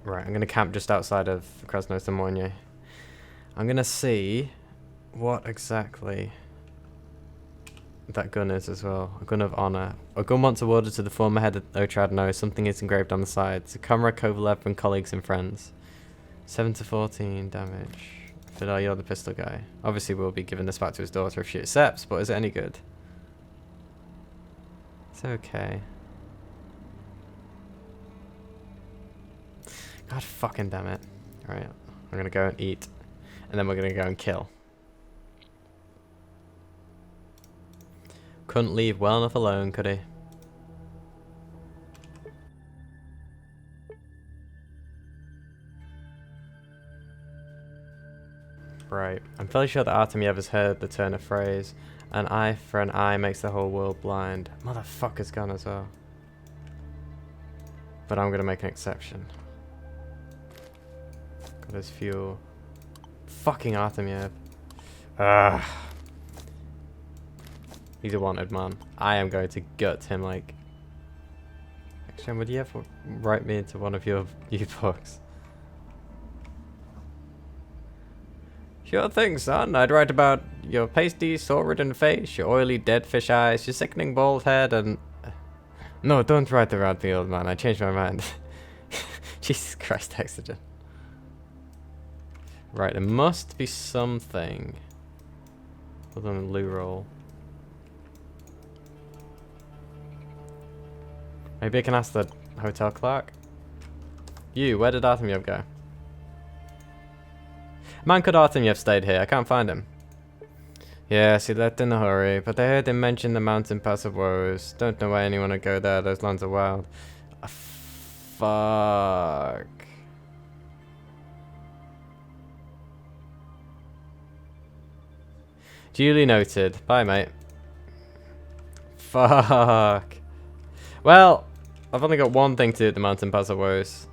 Right, I'm going to camp just outside of Krasnoye. I'm going to see what exactly that gun is as well. A gun of honor. A gun once awarded to the former head of Otradno. Something is engraved on the side. It's a Comrade Kovalev from colleagues and friends. 7 to 14 damage. Fidel, you're the pistol guy. Obviously, we'll be giving this back to his daughter if she accepts, but is it any good? It's okay. God fucking damn it. Alright, I'm gonna go and eat. And then we're gonna go and kill. Couldn't leave well enough alone, could he? Right. I'm fairly sure that Artemyev has heard the turn of phrase. An eye for an eye makes the whole world blind. Motherfucker's gone as well. But I'm gonna make an exception. Got his fuel. Fucking Artemyev. Ugh. He's a wanted man. I am going to gut him like... Actually, would you ever write me into one of your books? Sure thing, son. I'd write about your pasty, sore-ridden face, your oily dead fish eyes, your sickening bald head, and... No, don't write about the old man. I changed my mind. Jesus Christ, Exogen. Right, there must be something other than a loo roll. Maybe I can ask the hotel clerk. You, where did Artemyev go? Man, could Artemyev stayed here? I can't find him. Yes, he left in a hurry, but I heard him mention the mountain pass of woes. Don't know why anyone would go there, those lands are wild. Fuck. Duly noted. Bye, mate. Fuck. Well, I've only got one thing to do at the mountain pass of woes.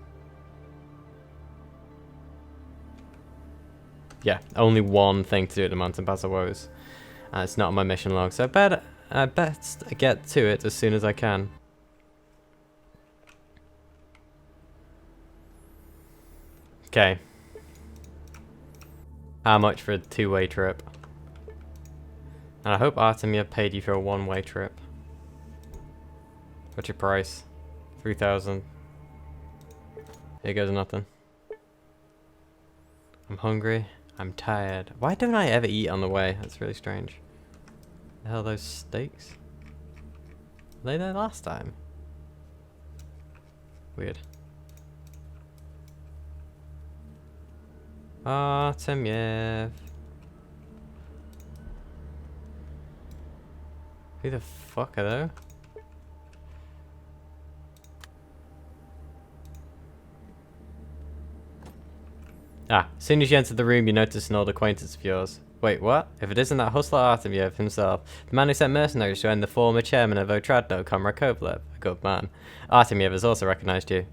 Yeah, only one thing to do at the mountain pass of woes. And it's not on my mission log, so I best get to it as soon as I can. Okay. How much for a two-way trip? And I hope Artemyev paid you for a one-way trip. What's your price? 3,000. Here goes nothing. I'm hungry. I'm tired. Why don't I ever eat on the way? That's really strange. The hell are those steaks? Were they there last time? Weird. Artemyev. Who the fuck are they? Ah, as soon as you enter the room, you notice an old acquaintance of yours. Wait, what? If it isn't that hustler Artemyev himself, the man who sent mercenaries to end the former chairman of Otradno, Comrade Kovalev, a good man. Artemyev has also recognized you.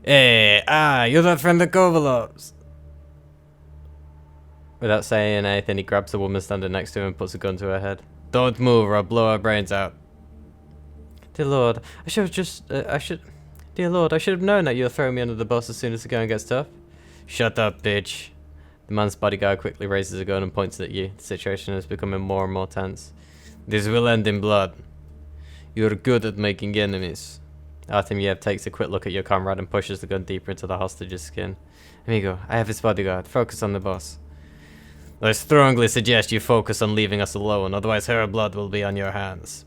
Hey, you're that friend of Kovalev's. Without saying anything, he grabs the woman standing next to him and puts a gun to her head. Don't move or I'll blow her brains out. Dear Lord, Dear Lord, I should have known that you'll throw me under the bus as soon as the going gets tough. Shut up, bitch. The man's bodyguard quickly raises a gun and points it at you. The situation is becoming more and more tense. This will end in blood. You're good at making enemies. Artemyev takes a quick look at your comrade and pushes the gun deeper into the hostage's skin. Amigo, I have his bodyguard. Focus on the boss. I strongly suggest you focus on leaving us alone, otherwise her blood will be on your hands.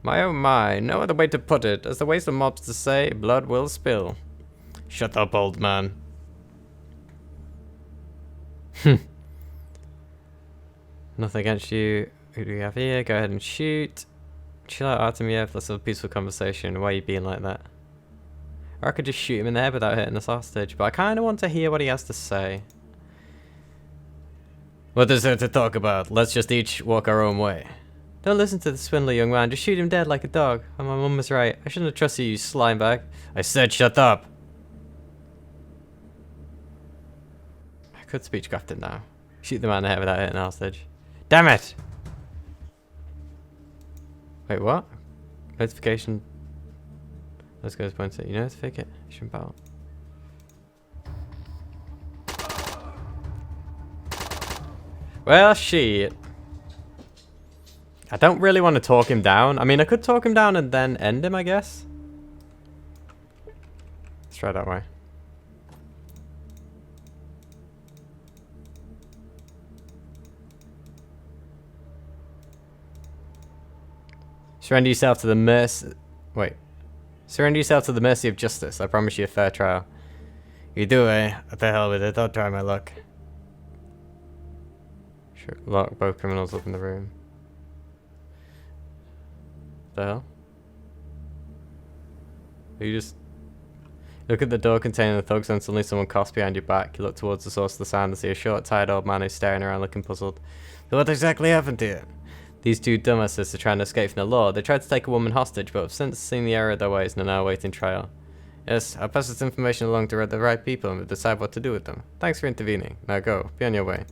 My oh my, no other way to put it. As the Wasteland mobsters say, blood will spill. Shut up, old man. Nothing against you. Who do we have here? Go ahead and shoot. Chill out, Artemyev. Let's have a peaceful conversation. Why are you being like that? Or I could just shoot him in the head without hitting this hostage, but I kind of want to hear what he has to say. What is there to talk about? Let's just each walk our own way. Don't listen to the swindler, young man. Just shoot him dead like a dog. And my mum was right. I shouldn't have trusted you, slime bag. I said shut up. I could speechcraft it now. Shoot the man in the head without hitting a hostage. Damn it! Wait, what? Notification. Let's go to point it. You know, to fake it. You shouldn't battle. Well, shit. I don't really want to talk him down. I mean, I could talk him down and then end him, I guess. Let's try that way. Surrender yourself to the mercy... Wait. Surrender yourself to the mercy of justice. I promise you a fair trial. You do, eh? What the hell with it? Don't try my luck. Sure. Lock both criminals up in the room. The hell? You just... Look at the door containing the thugs and suddenly someone coughs behind your back. You look towards the source of the sound and see a short, tired old man who's staring around looking puzzled. So what exactly happened to you? These two dumbasses are trying to escape from the law. They tried to take a woman hostage, but have since seen the error of their ways and are now awaiting trial. Yes, I'll pass this information along to the right people and we'll decide what to do with them. Thanks for intervening. Now go. Be on your way.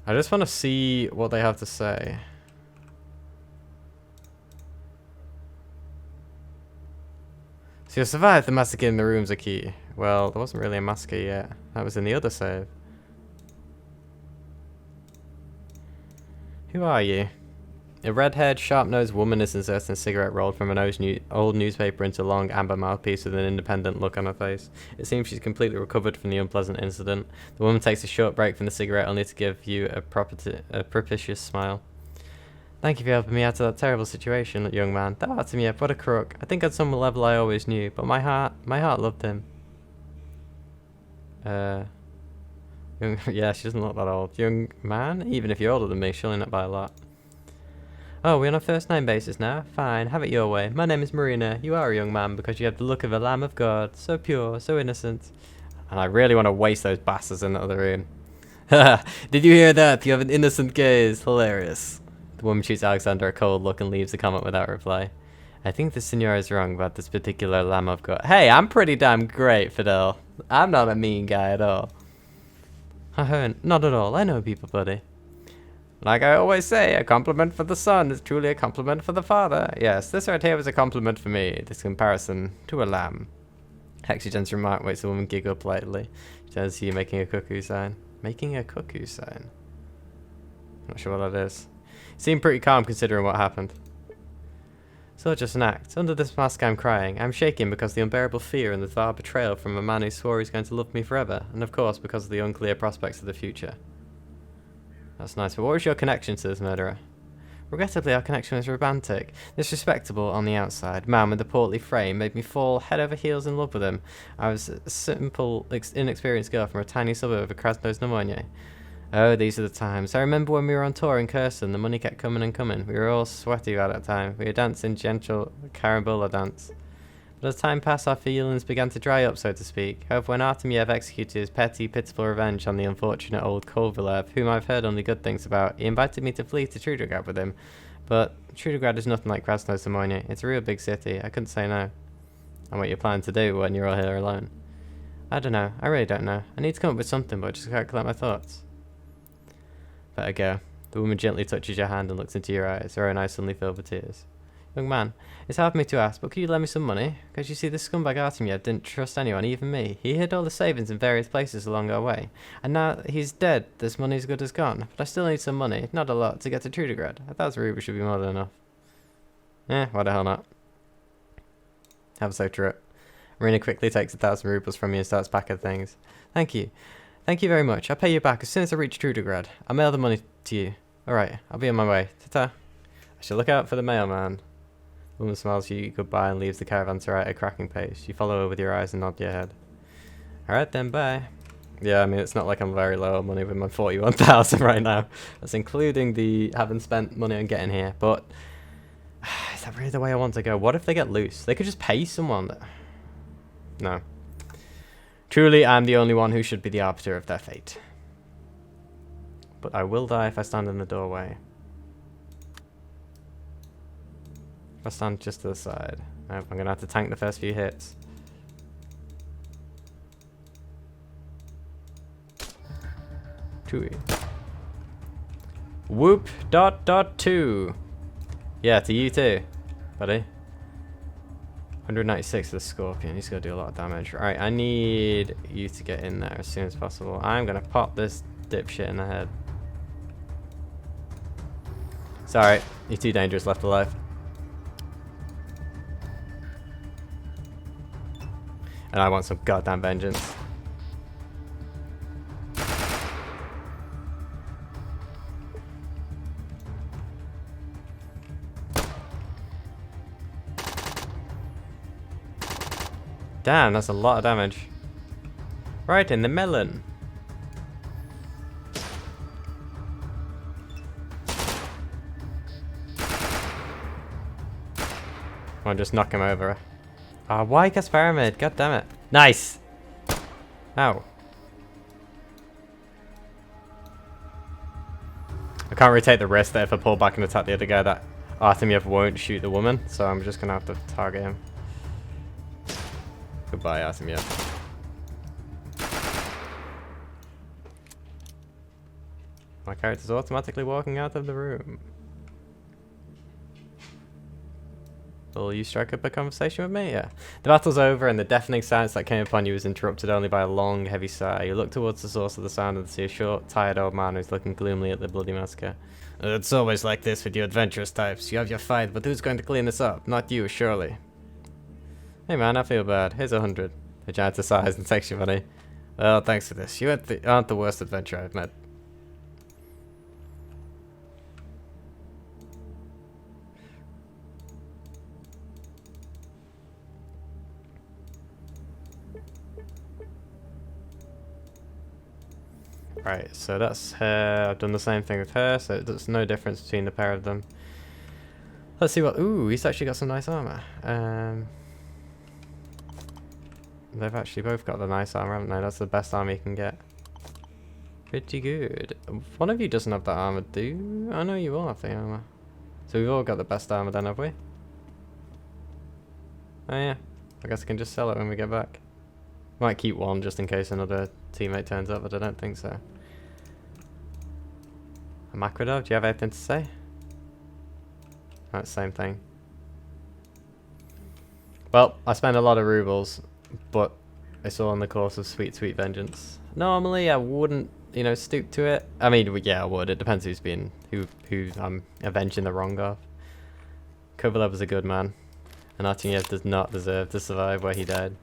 I just want to see what they have to say. So you survived the massacre in the rooms, Aki. Well, there wasn't really a massacre yet. That was in the other save. Who are you? A red-haired, sharp-nosed woman is inserting a cigarette rolled from an old newspaper into a long amber mouthpiece with an independent look on her face. It seems she's completely recovered from the unpleasant incident. The woman takes a short break from the cigarette only to give you a propitious smile. Thank you for helping me out of that terrible situation, young man. That Artemiev, what a crook. I think at some level I always knew, but my heart loved him. Yeah, she doesn't look that old. Young man? Even if you're older than me, surely not by a lot. Oh, we're on a first name basis now? Fine, have it your way. My name is Marina. You are a young man because you have the look of a lamb of God. So pure, so innocent. And I really want to waste those bastards in the other room. Haha, did you hear that? You have an innocent gaze. Hilarious. The woman shoots Alexander a cold look and leaves the comment without reply. I think the senor is wrong about this particular lamb of God. Hey, I'm pretty damn great, Fidel. I'm not a mean guy at all. Not at all. I know people, buddy. Like I always say, a compliment for the son is truly a compliment for the father. Yes, this right here was a compliment for me, this comparison to a lamb. Hexagen's remark makes the woman giggle politely. She turns to you making a cuckoo sign. Making a cuckoo sign? Not sure what that is. You seem pretty calm considering what happened. So just an act. Under this mask I'm crying. I'm shaking because of the unbearable fear and the vile betrayal from a man who swore he's going to love me forever. And of course because of the unclear prospects of the future. That's nice, but what was your connection to this murderer? Regrettably, our connection was romantic. This respectable on the outside man with a portly frame made me fall head over heels in love with him. I was a simple, inexperienced girl from a tiny suburb of Krasnoye. Oh, these are the times. I remember when we were on tour in Kherson, the money kept coming and coming. We were all sweaty by that time. We were dancing gentle carambola dance. But as time passed, our feelings began to dry up, so to speak. However, when Artemiev executed his petty, pitiful revenge on the unfortunate old Kovarev, whom I've heard only good things about, he invited me to flee to Trudograd with him. But Trudograd is nothing like Krasnoye. It's a real big city. I couldn't say no. And what you're planning to do when you're all here alone? I don't know. I really don't know. I need to come up with something, but I just can't collect my thoughts. Better go. The woman gently touches your hand and looks into your eyes. Her own eyes suddenly filled with tears. Young man, it's hard for me to ask, but could you lend me some money? Because you see, this scumbag Artemiev didn't trust anyone, even me. He hid all the savings in various places along our way. And now that he's dead, this money as good as gone. But I still need some money, not a lot, to get to Trudograd. 1,000 rubles should be more than enough. Why the hell not? Have a safe trip. Marina quickly takes 1,000 rubles from you and starts packing things. Thank you. Thank you very much. I'll pay you back as soon as I reach Trudograd. I'll mail the money to you. Alright, I'll be on my way. Ta-ta. I shall look out for the mailman. The woman smiles you goodbye and leaves the caravan to ride at a cracking pace. You follow her with your eyes and nod your head. Alright then, bye. Yeah, I mean, it's not like I'm very low on money with my 41,000 right now. That's including the having spent money on getting here. But, is that really the way I want to go? What if they get loose? They could just pay someone. No. Truly, I'm the only one who should be the arbiter of their fate. But I will die if I stand in the doorway. If I stand just to the side. Nope, I'm going to have to tank the first few hits. Chewy. Whoop dot dot 2. Yeah, to you too, buddy. 196 for the Scorpion. He's going to do a lot of damage. Alright, I need you to get in there as soon as possible. I'm going to pop this dipshit in the head. Sorry, you're too dangerous left alive. And I want some goddamn vengeance. Damn, that's a lot of damage. Right in the melon. I'll just knock him over. Ah, why gets pyramid? God damn it. Nice! Ow. I can't really take the risk that if I pull back and attack the other guy that Artemiev won't shoot the woman, so I'm just gonna have to target him. Goodbye, Artemiev. My character's automatically walking out of the room. Will you strike up a conversation with me? Yeah. The battle's over, and the deafening silence that came upon you was interrupted only by a long, heavy sigh. You look towards the source of the sound and see a short, tired old man who's looking gloomily at the bloody massacre. It's always like this with you adventurous types. You have your fight, but who's going to clean this up? Not you, surely. Hey man, I feel bad. Here's 100. The giant sighs and takes your money. Well, thanks for this. You aren't the worst adventurer I've met. Right, so that's her. I've done the same thing with her, so there's no difference between the pair of them. Let's see what... Ooh, he's actually got some nice armor. They've actually both got the nice armor, haven't they? That's the best armor you can get. Pretty good. One of you doesn't have that armor, do you? I know you all have the armor. So we've all got the best armor then, have we? Oh yeah. I guess I can just sell it when we get back. Might keep one just in case another teammate turns up, but I don't think so. Makrodov, do you have anything to say? That's the same thing. Well, I spend a lot of rubles, but it's all in the course of sweet, sweet vengeance. Normally, I wouldn't, you know, stoop to it. I mean, yeah, I would. It depends who's been, who I'm avenging the wrong of. Kovalev was a good man, and Artemiev does not deserve to survive where he died.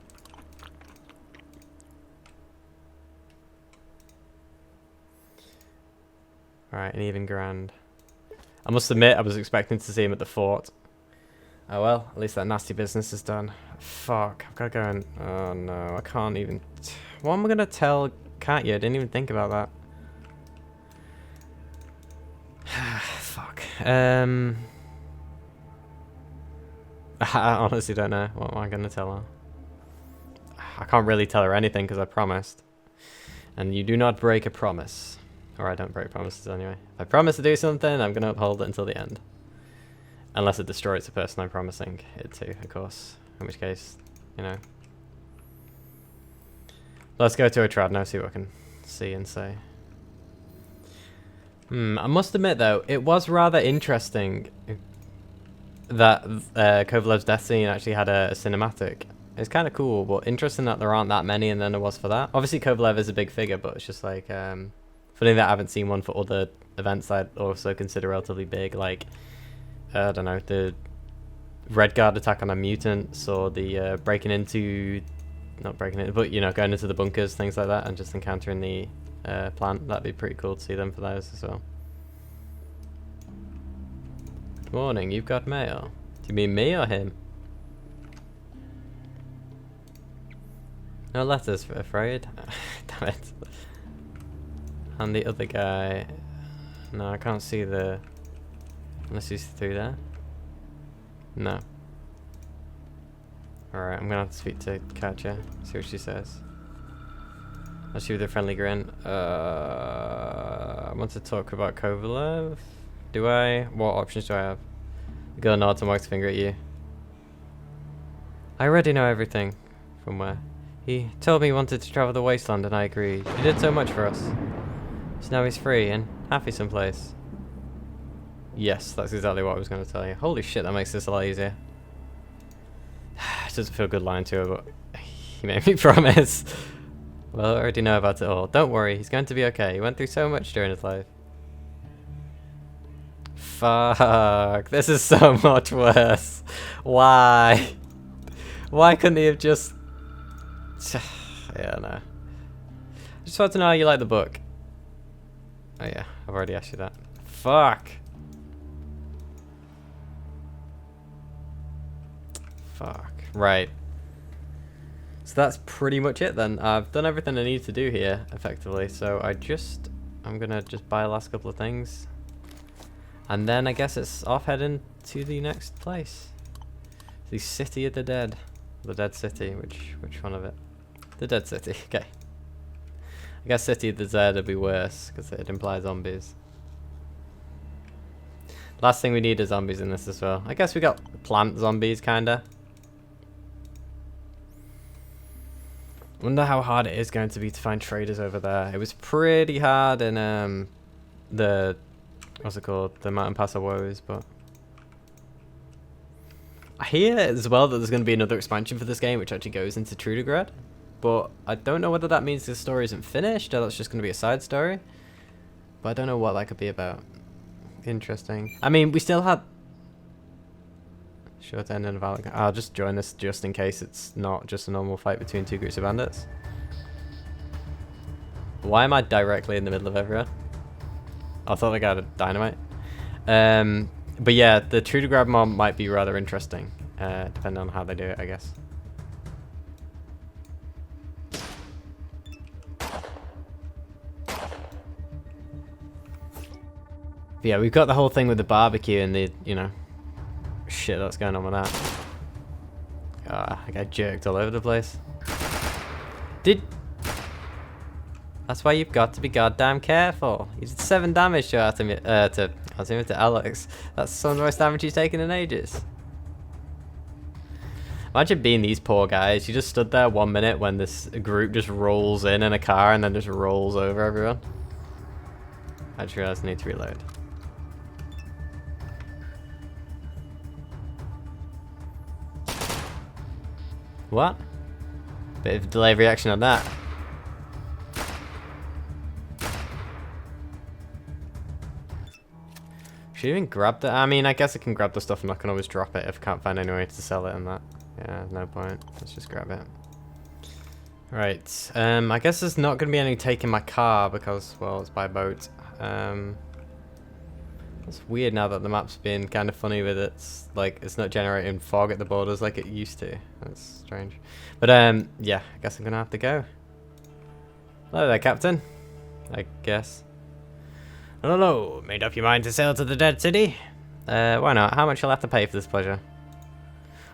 Alright, an even grand. I must admit, I was expecting to see him at the fort. Oh well, at least that nasty business is done. Fuck, I've got to go and... Oh no, I can't even... What am I going to tell Katya? I didn't even think about that. Fuck. I honestly don't know. What am I going to tell her? I can't really tell her anything because I promised. And you do not break a promise. Or I don't break promises anyway. If I promise to do something, I'm going to uphold it until the end. Unless it destroys the person I'm promising it to, of course. In which case, you know. Let's go to a trad now, see what I can see and say. I must admit though, it was rather interesting that Kovalev's death scene actually had a cinematic. It's kind of cool, but interesting that there aren't that many and then there was for that. Obviously Kovalev is a big figure, but it's just like, funny that I haven't seen one for other events that I'd also consider relatively big, like, I don't know, the Red Guard attack on a mutant, or the breaking into, not breaking in, but, you know, going into the bunkers, things like that, and just encountering the plant. That'd be pretty cool to see them for those as well. Good morning, you've got mail. Do you mean me or him? No letters, afraid. Damn it. And the other guy... No, I can't see the... Unless he's through there. No. Alright, I'm gonna have to speak to Katya. See what she says. Let's see with a friendly grin. I want to talk about Kovalev. Do I? What options do I have? The girl nods and wags a finger at you. I already know everything. From where? He told me he wanted to travel the wasteland and I agreed. He did so much for us. So now he's free and happy someplace. Yes, that's exactly what I was going to tell you. Holy shit, that makes this a lot easier. It doesn't feel good lying to her, but he made me promise. Well, I already know about it all. Don't worry, he's going to be okay. He went through so much during his life. Fuck, this is so much worse. Why? Why couldn't he have just... Yeah, no. I just want to know how you like the book. Oh yeah, I've already asked you that. Fuck. Fuck. Right. So that's pretty much it then. I've done everything I need to do here, effectively. So I'm gonna just buy the last couple of things. And then I guess it's off heading to the next place. The City of the Dead. The Dead City, which one of it? The Dead City, okay. I guess City of the Dead would be worse, because it implies zombies. Last thing we need is zombies in this as well. I guess we got plant zombies, kinda. Wonder how hard it is going to be to find traders over there. It was pretty hard in the... what's it called? The Mountain Pass of Woes, but... I hear as well that there's going to be another expansion for this game, which actually goes into Trudegrad. But I don't know whether that means the story isn't finished, or that's just going to be a side story. But I don't know what that could be about. Interesting. I mean, we still had... Short end and Valak. I'll just join this just in case it's not just a normal fight between two groups of bandits. Why am I directly in the middle of everyone? I thought I got a dynamite. But yeah, the Trudegrad mob might be rather interesting, depending on how they do it, I guess. But yeah, we've got the whole thing with the barbecue and the, you know, shit that's going on with that. I got jerked all over the place. That's why you've got to be goddamn careful. You did 7 damage to Alex. That's some of the most damage he's taken in ages. Imagine being these poor guys. You just stood there 1 minute when this group just rolls in a car and then just rolls over everyone. I just realized I need to reload. What? Bit of delayed reaction on that. Should I even grab that? I mean, I guess I can grab the stuff and I can always drop it if I can't find any way to sell it and that. Yeah, no point. Let's just grab it. Right. I guess there's not going to be any taking my car because, well, it's by boat. It's weird now that the map's been kind of funny with it. It's not generating fog at the borders like it used to. That's strange. But yeah, I guess I'm gonna have to go. Hello there, Captain. I guess. Hello, made up your mind to sail to the Dead City? Why not? How much you'll have to pay for this pleasure?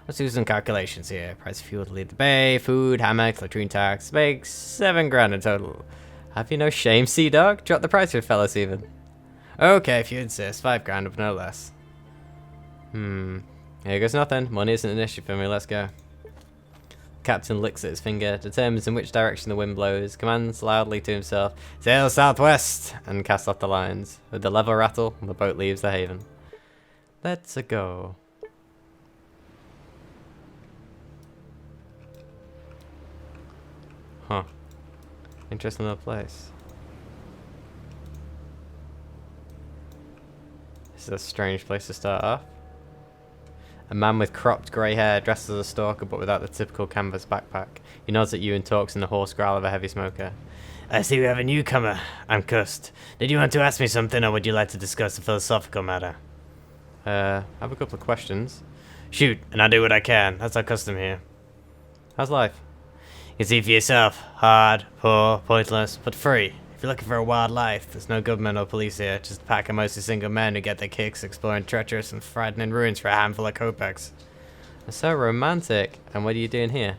Let's do some calculations here. Price of fuel to leave the bay, food, hammocks, latrine tax, makes 7 grand in total. Have you no shame, sea dog? Drop the price for a fellas even. Okay, if you insist, 5 grand, but no less. Here goes nothing. Money isn't an issue for me, let's go. Captain licks at his finger, determines in which direction the wind blows, commands loudly to himself, sail southwest, and casts off the lines. With the lever rattle, the boat leaves the haven. Let's go. Huh. Interesting little place. This is a strange place to start off. A man with cropped grey hair, dressed as a stalker but without the typical canvas backpack. He nods at you and talks in the hoarse growl of a heavy smoker. I see we have a newcomer. I'm cussed. Did you want to ask me something or would you like to discuss a philosophical matter? I have a couple of questions. Shoot, and I'll do what I can. That's our custom here. How's life? You can see for yourself. Hard, poor, pointless, but free. If you're looking for a wild life, there's no government or police here, just a pack of mostly single men who get their kicks exploring treacherous and frightening ruins for a handful of kopecks. That's so romantic. And what are you doing here?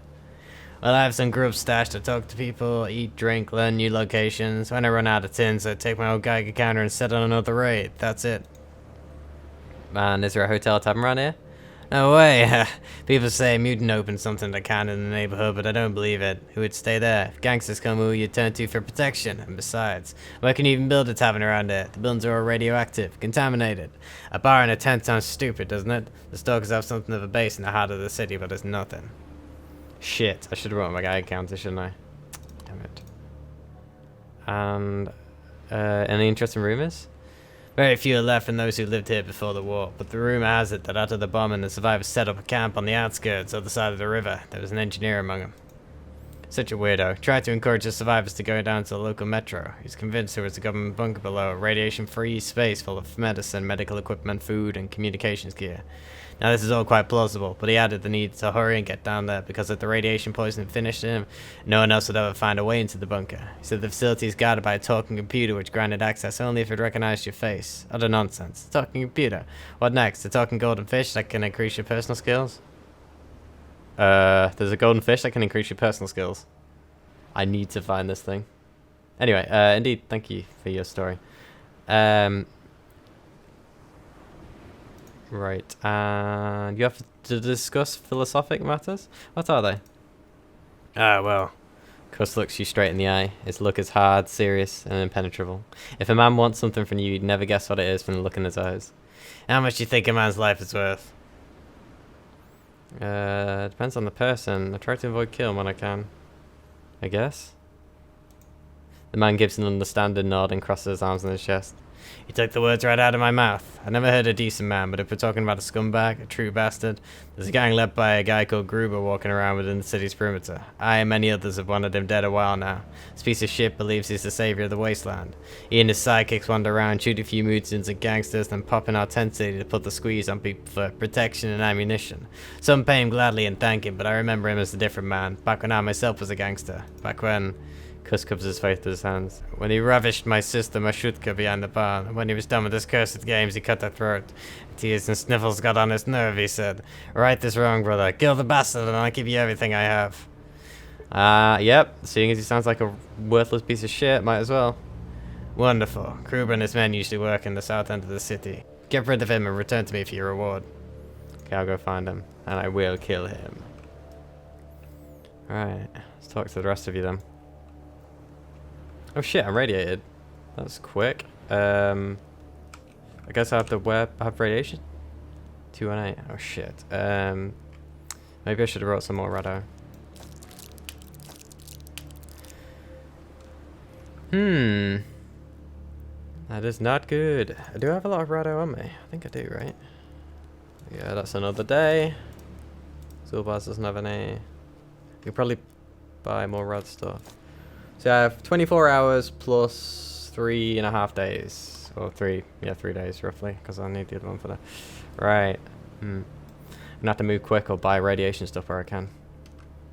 Well, I have some grub stash to talk to people, eat, drink, learn new locations. When I run out of tins, I take my old Geiger counter and set on another raid. That's it. Man, is there a hotel tavern around here? No way. People say mutant opened something that can in the neighborhood, but I don't believe it. Who would stay there? If gangsters come, who you turn to for protection? And besides, where can you even build a tavern around here? The buildings are all radioactive, contaminated. A bar and a tent sounds stupid, doesn't it? The stalkers have something of a base in the heart of the city, but it's nothing. Shit, I should have brought my guy counter, shouldn't I? Damn it. And, any interesting rumors? Very few are left from those who lived here before the war, but the rumor has it that after the bombing, the survivors set up a camp on the outskirts, other side of the river. There was an engineer among them. Such a weirdo. Tried to encourage the survivors to go down to the local metro. He's convinced there was a government bunker below, a radiation-free space full of medicine, medical equipment, food, and communications gear. Now this is all quite plausible, but he added the need to hurry and get down there because if the radiation poisoning finished him, no one else would ever find a way into the bunker. He said the facility is guarded by a talking computer which granted access only if it recognized your face. Utter nonsense. Talking computer. What next? A talking golden fish that can increase your personal skills? There's a golden fish that can increase your personal skills. I need to find this thing. Anyway, indeed, thank you for your story. Right, and you have to discuss philosophic matters? What are they? Ah, well. Cuss looks you straight in the eye. His look is hard, serious, and impenetrable. If a man wants something from you, you'd never guess what it is from the look in his eyes. How much do you think a man's life is worth? Depends on the person. I try to avoid killing when I can. I guess. The man gives an understanding nod and crosses his arms on his chest. You took the words right out of my mouth. I never heard a decent man, but if we're talking about a scumbag, a true bastard, there's a gang led by a guy called Gruber walking around within the city's perimeter. I and many others have wanted him dead a while now. This piece of shit believes he's the savior of the wasteland. He and his sidekicks wander around, shoot a few mutants and gangsters, then pop in our tent city to put the squeeze on people for protection and ammunition. Some pay him gladly and thank him, but I remember him as a different man, back when I myself was a gangster. Back when... Kuss covers his face with his hands. When he ravished my sister Mashutka behind the barn. When he was done with his cursed games, he cut her throat. Tears and sniffles got on his nerve, he said. Right this wrong, brother. Kill the bastard and I'll give you everything I have. Yep. Seeing as he sounds like a worthless piece of shit, might as well. Wonderful. Gruber and his men usually work in the south end of the city. Get rid of him and return to me for your reward. Okay, I'll go find him. And I will kill him. Alright. Let's talk to the rest of you then. Oh shit, I'm radiated. That's quick. I guess I have to have radiation? 218. Oh shit. Maybe I should have brought some more rado. That is not good. I do have a lot of rado on me. I think I do, right? Yeah, that's another day. Zulbaz doesn't have any. You could probably buy more rad stuff. So I have 24 hours plus 3.5 days. Or 3 days roughly, because I need the other one for that. Right. I'm gonna have to move quick or buy radiation stuff where I can.